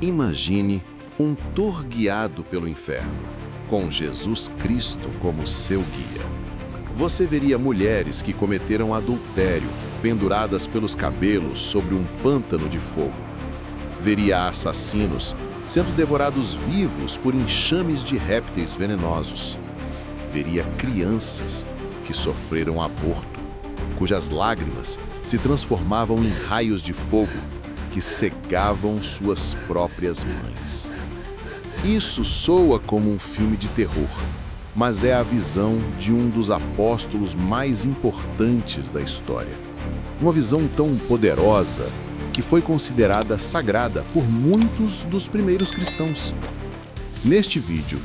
Imagine um tour guiado pelo inferno, com Jesus Cristo como seu guia. Você veria mulheres que cometeram adultério, penduradas pelos cabelos sobre um pântano de fogo. Veria assassinos sendo devorados vivos por enxames de répteis venenosos. Veria crianças que sofreram aborto, cujas lágrimas se transformavam em raios de fogo que cegavam suas próprias mães. Isso soa como um filme de terror, mas é a visão de um dos apóstolos mais importantes da história. Uma visão tão poderosa que foi considerada sagrada por muitos dos primeiros cristãos. Neste vídeo,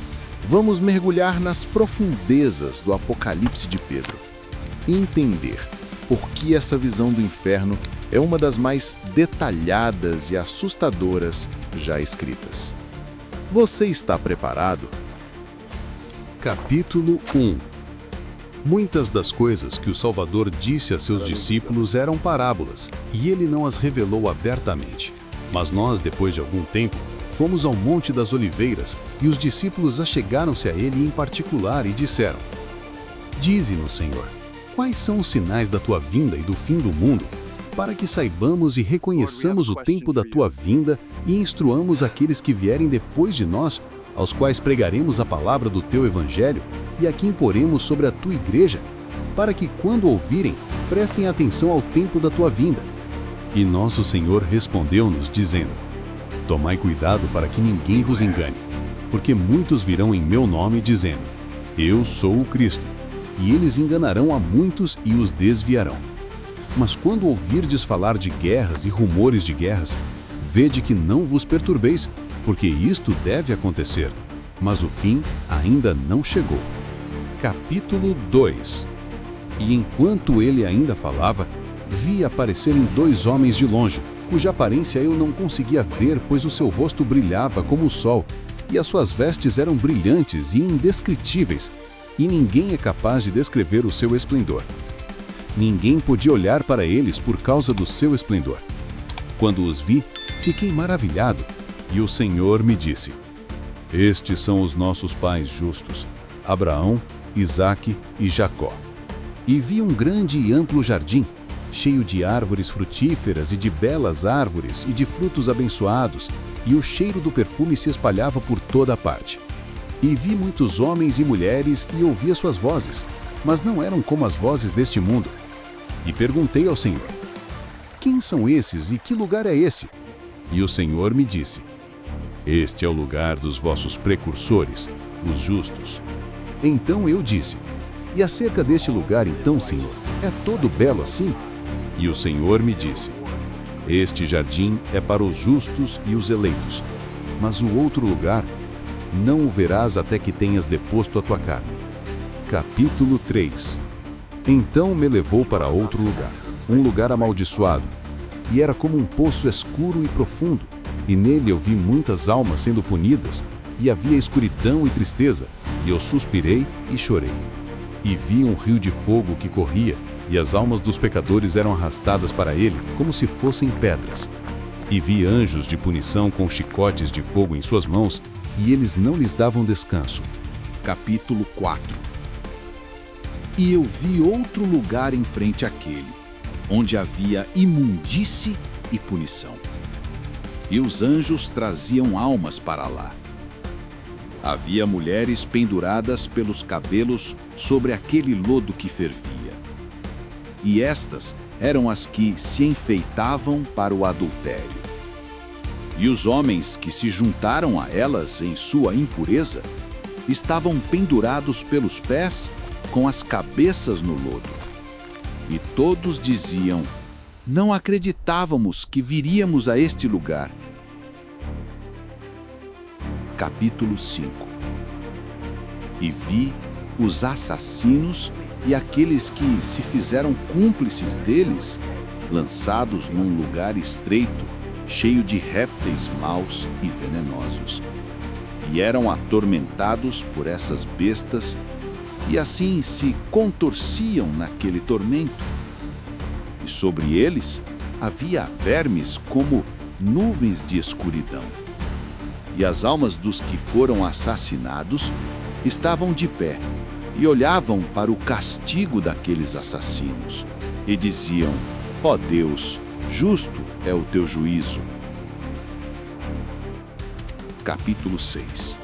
vamos mergulhar nas profundezas do Apocalipse de Pedro e entender por que essa visão do inferno é uma das mais detalhadas e assustadoras já escritas. Você está preparado? Capítulo 1. Muitas das coisas que o Salvador disse a seus discípulos eram parábolas, e ele não as revelou abertamente. Mas nós, depois de algum tempo, fomos ao Monte das Oliveiras, e os discípulos achegaram-se a ele em particular e disseram: Dize-nos, Senhor, quais são os sinais da tua vinda e do fim do mundo, para que saibamos e reconheçamos o tempo da tua vinda e instruamos aqueles que vierem depois de nós, aos quais pregaremos a palavra do teu evangelho e a quem poremos sobre a tua igreja, para que, quando ouvirem, prestem atenção ao tempo da tua vinda. E nosso Senhor respondeu-nos, dizendo: Tomai cuidado para que ninguém vos engane, porque muitos virão em meu nome, dizendo: Eu sou o Cristo, e eles enganarão a muitos e os desviarão. Mas quando ouvirdes falar de guerras e rumores de guerras, vede que não vos perturbeis, porque isto deve acontecer, mas o fim ainda não chegou. Capítulo 2. E enquanto ele ainda falava, vi aparecerem 2 homens de longe, cuja aparência eu não conseguia ver, pois o seu rosto brilhava como o sol, e as suas vestes eram brilhantes e indescritíveis, e ninguém é capaz de descrever o seu esplendor. Ninguém podia olhar para eles por causa do seu esplendor. Quando os vi, fiquei maravilhado, e o Senhor me disse: Estes são os nossos pais justos, Abraão, Isaque e Jacó. E vi um grande e amplo jardim, cheio de árvores frutíferas e de belas árvores e de frutos abençoados, e o cheiro do perfume se espalhava por toda a parte. E vi muitos homens e mulheres e ouvi as suas vozes, mas não eram como as vozes deste mundo. E perguntei ao Senhor: Quem são esses e que lugar é este? E o Senhor me disse: Este é o lugar dos vossos precursores, os justos. Então eu disse: E acerca deste lugar então, Senhor, é todo belo assim? E o Senhor me disse: Este jardim é para os justos e os eleitos, mas o outro lugar não o verás até que tenhas deposto a tua carne. Capítulo 3. Então me levou para outro lugar, um lugar amaldiçoado, e era como um poço escuro e profundo, e nele eu vi muitas almas sendo punidas, e havia escuridão e tristeza, e eu suspirei e chorei. E vi um rio de fogo que corria, e as almas dos pecadores eram arrastadas para ele, como se fossem pedras. E vi anjos de punição com chicotes de fogo em suas mãos, e eles não lhes davam descanso. Capítulo 4. E eu vi outro lugar em frente àquele, onde havia imundície e punição. E os anjos traziam almas para lá. Havia mulheres penduradas pelos cabelos sobre aquele lodo que fervia. E estas eram as que se enfeitavam para o adultério. E os homens que se juntaram a elas em sua impureza estavam pendurados pelos pés com as cabeças no lodo. E todos diziam: Não acreditávamos que viríamos a este lugar. Capítulo 5. E vi os assassinos e aqueles que se fizeram cúmplices deles, lançados num lugar estreito, cheio de répteis maus e venenosos. E eram atormentados por essas bestas, e assim se contorciam naquele tormento. E sobre eles havia vermes como nuvens de escuridão, e as almas dos que foram assassinados estavam de pé e olhavam para o castigo daqueles assassinos e diziam: ó Deus, justo é o teu juízo. Capítulo 6.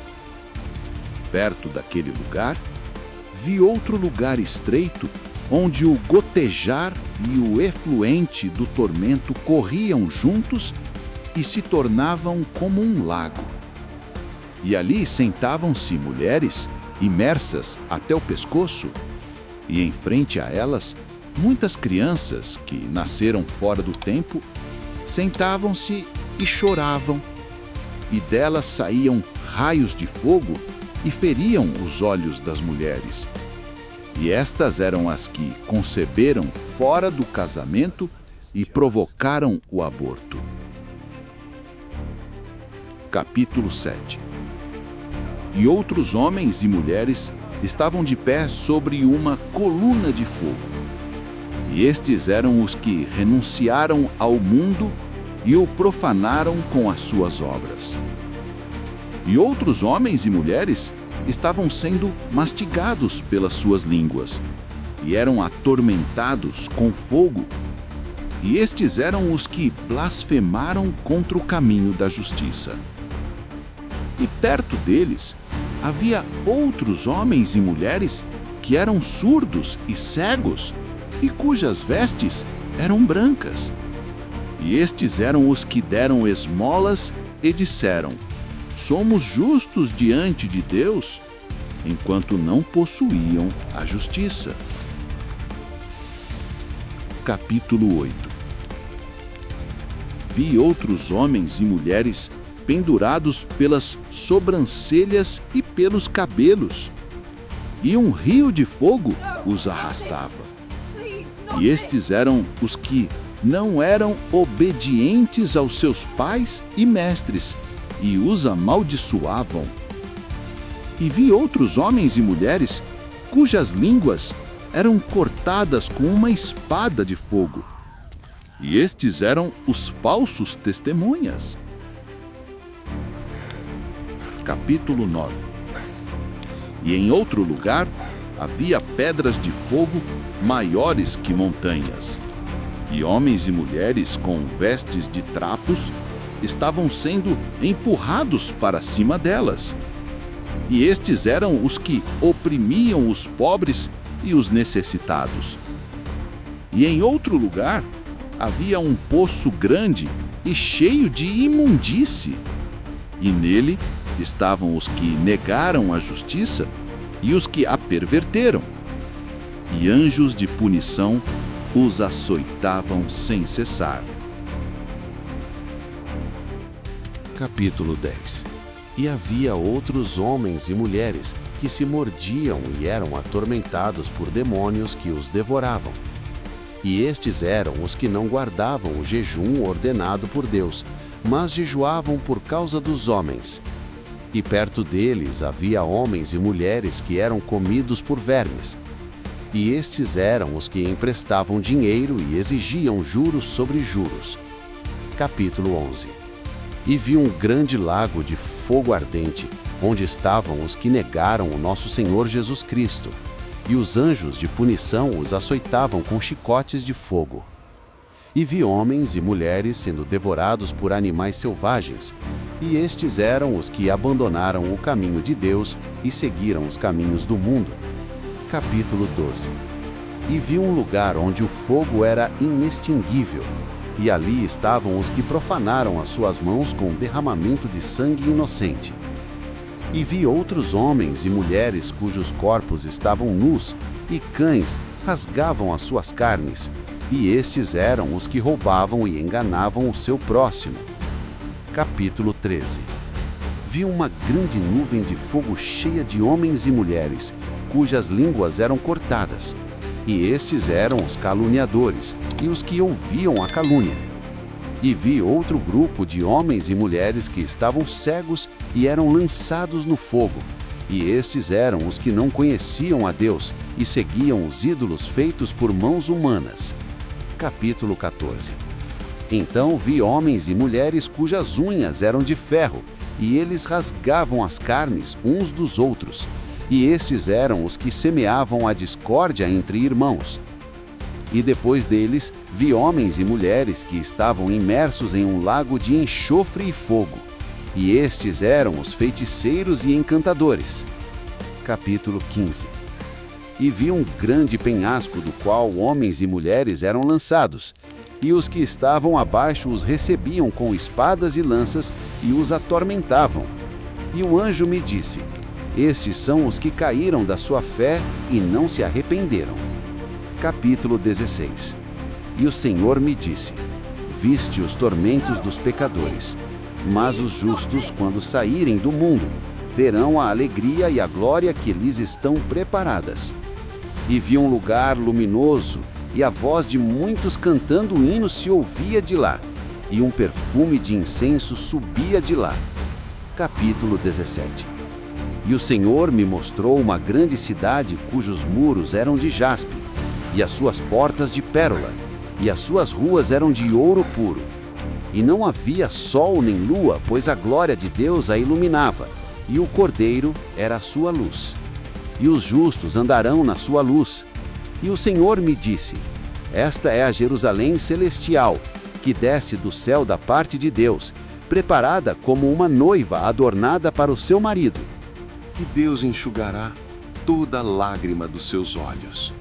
Perto daquele lugar, vi outro lugar estreito, onde o gotejar e o efluente do tormento corriam juntos e se tornavam como um lago. E ali sentavam-se mulheres, imersas até o pescoço, e em frente a elas, muitas crianças que nasceram fora do tempo, sentavam-se e choravam, e delas saíam raios de fogo e feriam os olhos das mulheres. E estas eram as que conceberam fora do casamento e provocaram o aborto. Capítulo 7. E outros homens e mulheres estavam de pé sobre uma coluna de fogo. E estes eram os que renunciaram ao mundo e o profanaram com as suas obras. E outros homens e mulheres estavam sendo mastigados pelas suas línguas, e eram atormentados com fogo. E estes eram os que blasfemaram contra o caminho da justiça. E perto deles havia outros homens e mulheres que eram surdos e cegos, e cujas vestes eram brancas. E estes eram os que deram esmolas e disseram: somos justos diante de Deus, enquanto não possuíam a justiça. Capítulo 8. Vi outros homens e mulheres pendurados pelas sobrancelhas e pelos cabelos, e um rio de fogo os arrastava. E estes eram os que não eram obedientes aos seus pais e mestres, e os amaldiçoavam. E vi outros homens e mulheres cujas línguas eram cortadas com uma espada de fogo. E estes eram os falsos testemunhas. Capítulo 9. E em outro lugar havia pedras de fogo maiores que montanhas. E homens e mulheres com vestes de trapos estavam sendo empurrados para cima delas. E estes eram os que oprimiam os pobres e os necessitados. E em outro lugar havia um poço grande e cheio de imundície, e nele estavam os que negaram a justiça e os que a perverteram. E anjos de punição os açoitavam sem cessar. Capítulo 10. E havia outros homens e mulheres que se mordiam e eram atormentados por demônios que os devoravam. E estes eram os que não guardavam o jejum ordenado por Deus, mas jejuavam por causa dos homens. E perto deles havia homens e mulheres que eram comidos por vermes. E estes eram os que emprestavam dinheiro e exigiam juros sobre juros. Capítulo 11. E vi um grande lago de fogo ardente, onde estavam os que negaram o nosso Senhor Jesus Cristo, e os anjos de punição os açoitavam com chicotes de fogo. E vi homens e mulheres sendo devorados por animais selvagens, e estes eram os que abandonaram o caminho de Deus e seguiram os caminhos do mundo. Capítulo 12. E vi um lugar onde o fogo era inextinguível, e ali estavam os que profanaram as suas mãos com derramamento de sangue inocente. E vi outros homens e mulheres cujos corpos estavam nus, e cães rasgavam as suas carnes, e estes eram os que roubavam e enganavam o seu próximo. Capítulo 13. Vi uma grande nuvem de fogo cheia de homens e mulheres, cujas línguas eram cortadas. E estes eram os caluniadores e os que ouviam a calúnia. E vi outro grupo de homens e mulheres que estavam cegos e eram lançados no fogo. E estes eram os que não conheciam a Deus e seguiam os ídolos feitos por mãos humanas. Capítulo 14. Então vi homens e mulheres cujas unhas eram de ferro e eles rasgavam as carnes uns dos outros, e estes eram os que semeavam a discórdia entre irmãos. E depois deles vi homens e mulheres que estavam imersos em um lago de enxofre e fogo, e estes eram os feiticeiros e encantadores. Capítulo 15. E vi um grande penhasco do qual homens e mulheres eram lançados, e os que estavam abaixo os recebiam com espadas e lanças e os atormentavam. E o anjo me disse: estes são os que caíram da sua fé e não se arrependeram. Capítulo 16. E o Senhor me disse: viste os tormentos dos pecadores, mas os justos, quando saírem do mundo, verão a alegria e a glória que lhes estão preparadas. E vi um lugar luminoso, e a voz de muitos cantando hinos se ouvia de lá, e um perfume de incenso subia de lá. Capítulo 17. E o Senhor me mostrou uma grande cidade cujos muros eram de jaspe, e as suas portas de pérola, e as suas ruas eram de ouro puro. E não havia sol nem lua, pois a glória de Deus a iluminava, e o Cordeiro era a sua luz. E os justos andarão na sua luz. E o Senhor me disse: esta é a Jerusalém celestial, que desce do céu da parte de Deus, preparada como uma noiva adornada para o seu marido. E Deus enxugará toda lágrima dos seus olhos.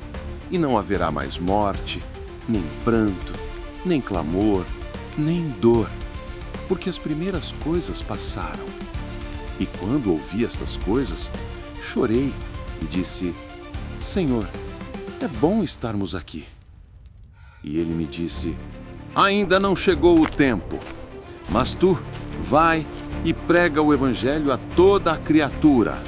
E não haverá mais morte, nem pranto, nem clamor, nem dor, porque as primeiras coisas passaram. E quando ouvi estas coisas, chorei e disse: Senhor, é bom estarmos aqui. E ele me disse: ainda não chegou o tempo, mas tu vai e prega o evangelho a toda a criatura.